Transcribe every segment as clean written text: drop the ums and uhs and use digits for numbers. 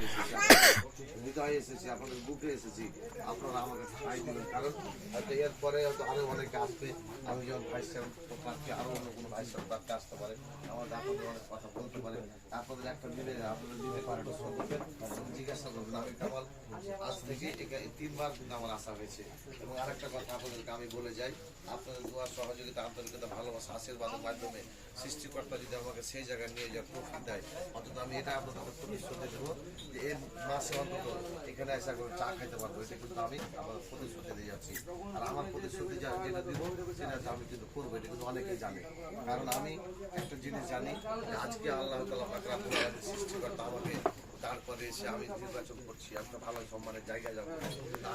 অন্তরে এসেছি, হৃদয়ে এসেছি, আপনাদের বুকে এসেছি, আপনারা আমাকে সাহায্য দিবেন। কারণ হয়তো এরপরে হয়তো আরও অনেকে আসবে, আমি যখন ভাইস চ্যান্সেলর আরও অন্য কোনো ভাইস চ্যান্সেলর আসতে পারে, আমাদের আপনাদের অনেক কথা বলতে পারে, আপনাদের একটা দিনে আপনাদের দিনে প্রশ্ন করবেন এবং জিজ্ঞাসা করবেন। আমি কামাল আজ থেকে 3বার কিন্তু আমার আসা হয়েছে। এবং আরেকটা কথা আপনাদেরকে আমি বলে যাই, আপনাদের দোয়া সহযোগিতা আন্তরিকতা ভালোবাসা আশীর্বাদের মাধ্যমে সৃষ্টিকর্তা যদি আমাকে সেই জায়গায় নিয়ে যাওয়ার তৌফিক দেয়, অন্তত আমি এটা আপনাদের প্রতিশ্রুতি দেবো যে এর মাসে অন্তত এখানে আসা করে চা খাইতে পারবো। এটা কিন্তু আমি আপনাদের প্রতিশ্রুতি দিয়ে যাচ্ছি। আর আমার প্রতিশ্রুতি যেটা দিব সেটা আমি কিন্তু করবো, এটা কিন্তু অনেকেই জানে। কারণ আমি একটা জিনিস জানি, আজকে আল্লাহ তাআলা পাক রব্বুল আলামিন সৃষ্টিকর্তা আমাকে তারপরে এসে আমি নির্বাচন করছি, একটা ভালো সম্মানের জায়গায় যাবো।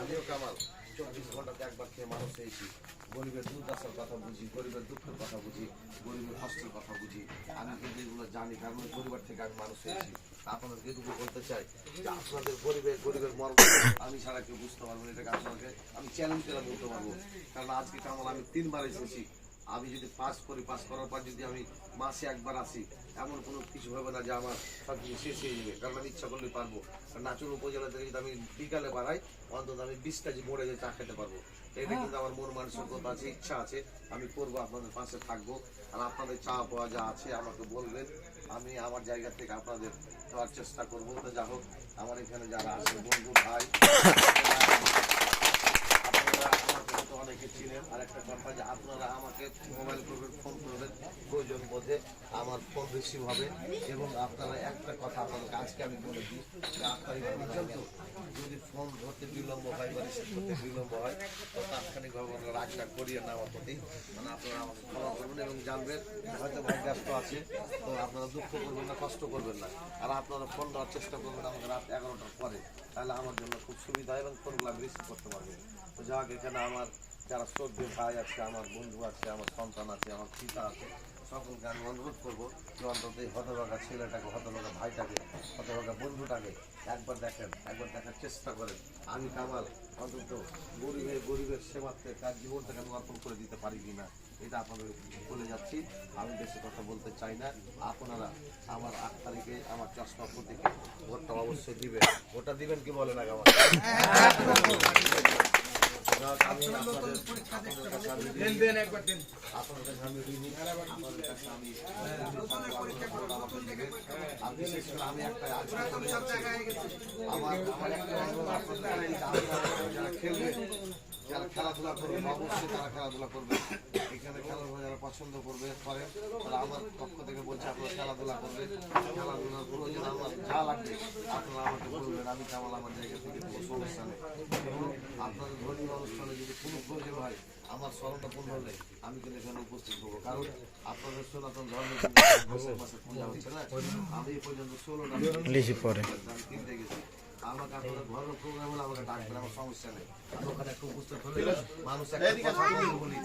আমিও কামাল 24 ঘন্টাতে একবার খেয়ে মানুষ হয়েছি, গরিবের দুর্দশার কথা বুঝি, গরিবের দুঃখের কথা বুঝি, গরিবের কষ্টের কথা বুঝি। আমি কিন্তু এগুলো জানি, কারণ ওই পরিবার থেকে আমি মানুষ হয়েছি। আপনাদের যেটুকু বলতে চাই যে আপনাদের গরিবের মর্ম আমি ছাড়া কেউ বুঝতে পারবো না। এটাকে আপনাকে আমি চ্যালেঞ্জ করে বলতে পারবো। কারণ আজকে কামাল আমি 3বার এসেছি। আমি যদি পাস করি, পাস করার পর যদি আমি মাসে একবার আসি, এমন কোনো কিছু হবে না যে আমার সব কিছু শেষ হয়ে যাবে। কারণ আমি ইচ্ছা করলেই পারবো। নাচুর উপজেলা থেকে যদি আমি বিকালে বাড়াই, অন্তত আমি 20টা যে মোড়ে যে চা খেতে পারবো। এটা কিন্তু আমার মন মানসিকতা আছে, ইচ্ছা আছে, আমি করবো, আপনাদের পাশে থাকবো। আর আপনাদের চা পাওয়া যা আছে আমাকে বলবেন, আমি আমার জায়গা থেকে আপনাদের দেওয়ার চেষ্টা করবো। তো যা হোক, আমার এখানে যারা আছে বন্ধু ভাই, অনেকে চিনেন। আর একটা কথা যে আপনারা আমাকে মোবাইল করবেন, ফোন করবেন, প্রয়োজন বোধে আমার ফোন রিসিভ হবে। এবং আপনারা একটা কথা আপনাদেরকে আজকে আমি বলে দিই যে আপনার পর্যন্ত যদি ফোন ধরতে বিলম্ব হয় বা রিসিভ করতে বিলম্ব হয়, তো তাৎক্ষণিকভাবে আপনারা রাগটা করিয়ে না আমার প্রতি, মানে আপনারা আমাকে ক্ষমা করবেন এবং জানবেন হয়তো ভাই ব্যস্ত আছে, তো আপনারা দুঃখ করবেন না, কষ্ট করবেন না। আর আপনারা ফোন দেওয়ার চেষ্টা করবেন আমাকে রাত 11টার পরে, তাহলে আমার জন্য খুব সুবিধা এবং ফোনগুলো আমি রিসিভ করতে পারবো। তো যাক, এখানে আমার যারা শ্রদ্ধেয় ভাই আছে, আমার বন্ধু আছে, আমার সন্তান আছে, আমার পিতা আছে, সকলকে আমি অনুরোধ করবো যে অন্তত এই হতভাগা ছেলেটাকে, হতভাগা ভাইটাকে, হতভাগা বন্ধুটাকে একবার দেখেন, একবার দেখার চেষ্টা করেন। আমি কামাল অন্তত গরিবের সেবাতে তার জীবনটাকে আমি অর্পণ করে দিতে পারি কিনা, এটা আপনাদের বলে যাচ্ছি। আমি বেশি কথা বলতে চাই না। আপনারা আমার 8 তারিখে আমার চশমা প্রতীকে ভোটটা অবশ্যই দিবেন। ভোটটা দিবেন কি বলেন আগে আমার? আমি একটা খেলবে, যারা খেলাধুলা করবে অবশ্যই তারা খেলাধুলা করবে। এখানে খেলাধুলা যারা পছন্দ করবে করেন, তারা আমার পক্ষ থেকে বলছে আপনারা খেলাধুলা করবে। খেলাধুলার প্রয়োজন আমার যা লাগবে আপনারা আমাকে বলবেন, আমি কেমন আমার জায়গা থেকে কোনো সমস্যা নেই। এবং আপনাদের ধর্মীয় অনুষ্ঠানে যদি কোনো প্রয়োজন হয়, আমার স্মরণটা পূর্ণ হলে আমি কিন্তু এখানে উপস্থিত হবো। কারণ আপনাদের সনাতন ধর্মের মাসে পূজা হচ্ছে না, আমি এই পর্যন্ত 16টা আমি 3টে গেছি। আমাকে আপনাদের ঘরের প্রোগ্রাম হলে আমাকে ডাকবেন, আমার সমস্যা নেই। আমি ওখানে একটু উপস্থিত হলে মানুষ একটা কথা বলি,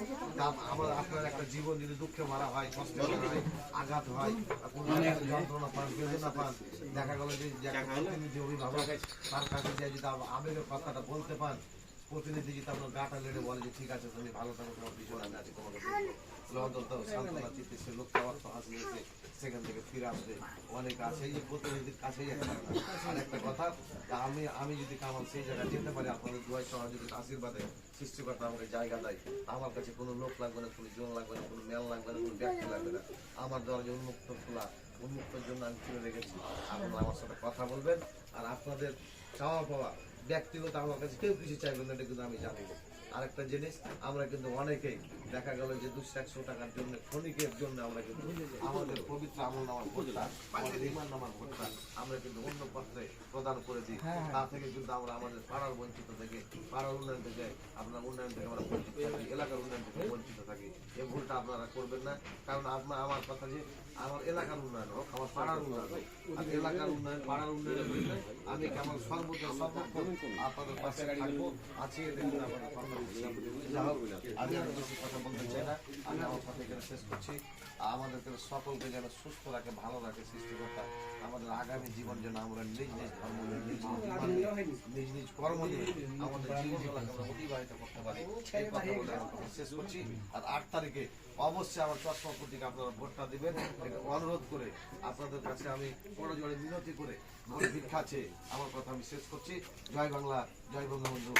আপনার একটা জীবন যদি দুঃখে মারা হয়, কষ্ট হয়, আঘাত হয়, যন্ত্রণা পান, বেদনা পান, দেখা গেল যে প্রতিনিধি অভিভাবক তার কাছে যে যদি আবেগের কথাটা বলতে পান, প্রতিনিধি যদি আপনার গাটা লেড়ে বলে যে ঠিক আছে তুমি ভালো থাকো, তোমার পিছনে আমি আছি, তোমাকে অন্তত সান্ত্বনা চিত্তে সে লোকটা অর্থ হাসিল হয়েছে, সেখান থেকে ফিরে আসবে অনেক আছে। এই প্রতিনিধির কাছেই আর একটা কথা, আমি যদি কামাল সেই জায়গায় যেতে পারি, আপনাদের দুয়ায় সহযোগিতা আশীর্বাদে সৃষ্টিকর্তা আমাকে জায়গা দেয়, আমার কাছে কোনো লোক লাগবে না, কোনো জন লাগবে না, কোনো মেল লাগবে না, কোনো ব্যক্তি লাগবে না। আমার দরজা উন্মুক্ত খোলা, উন্মুক্তের জন্য আমি খুলে রেখেছি। আপনারা আমার সাথে কথা বলবেন। আর আপনাদের চাওয়া পাওয়া ব্যক্তিগত আমার কাছে কেউ কিছু চাইবেন না, এটা কিন্তু আমি জানি। আরেকটা জিনিস, আমরা কিন্তু অনেকেই দেখা গেল যে 200-100 টাকার জন্য, ক্ষণিকের জন্য আমরা কিন্তু আমাদের পবিত্র আমল নামার ভোটটা, আমাদের ইমান নামার ভোটটা আমরা কিন্তু অন্য পত্রে প্রদান করে দিই। তা থেকে কিন্তু আমরা আমাদের পাড়ার বঞ্চিত থেকে, পাড়ার উন্নয়ন থেকে, আপনার উন্নয়ন থেকে আমরা বঞ্চিত থাকি, এলাকার উন্নয়ন থেকে বঞ্চিত থাকি। এই ভুলটা আপনারা করবেন না। কারণ আমার কথা যে আমার এলাকার উন্নয়ন হোক, আমার পাড়ার উন্নয়ন হোক, এলাকার উন্নয়ন, পাড়ার উন্নয়নের জন্য আমি কেমন সর্বক্ষণ আপনাদের পাশে থাকবো, আছি। আমি আর বেশি কথা বলতে চাই না, আমি আমার কথা এখানে শেষ করছি। আমাদেরকে সকলকে যেন সুস্থ রাখে, ভালো রাখে সৃষ্টিকর্তা। আমাদের আগামী জীবন যেন আমরা নিজ নিজ ধর্ম নিয়ে, নিজ নিজ কর্ম নিয়ে আমাদের জীবনগুলোকে আমরা অতিবাহিত করতে পারি, এই কথা বলে আমার কথা শেষ করছি। আর 8 তারিখে অবশ্যই আমার চশমা প্রতীকে আপনারা ভোটটা দিবেন, এটা অনুরোধ করে আপনাদের কাছে আমি বড় জোরে বিনতি করে ভোট ভিক্ষা চেয়ে আমার কথা আমি শেষ করছি। জয় বাংলা, জয় বঙ্গবন্ধু।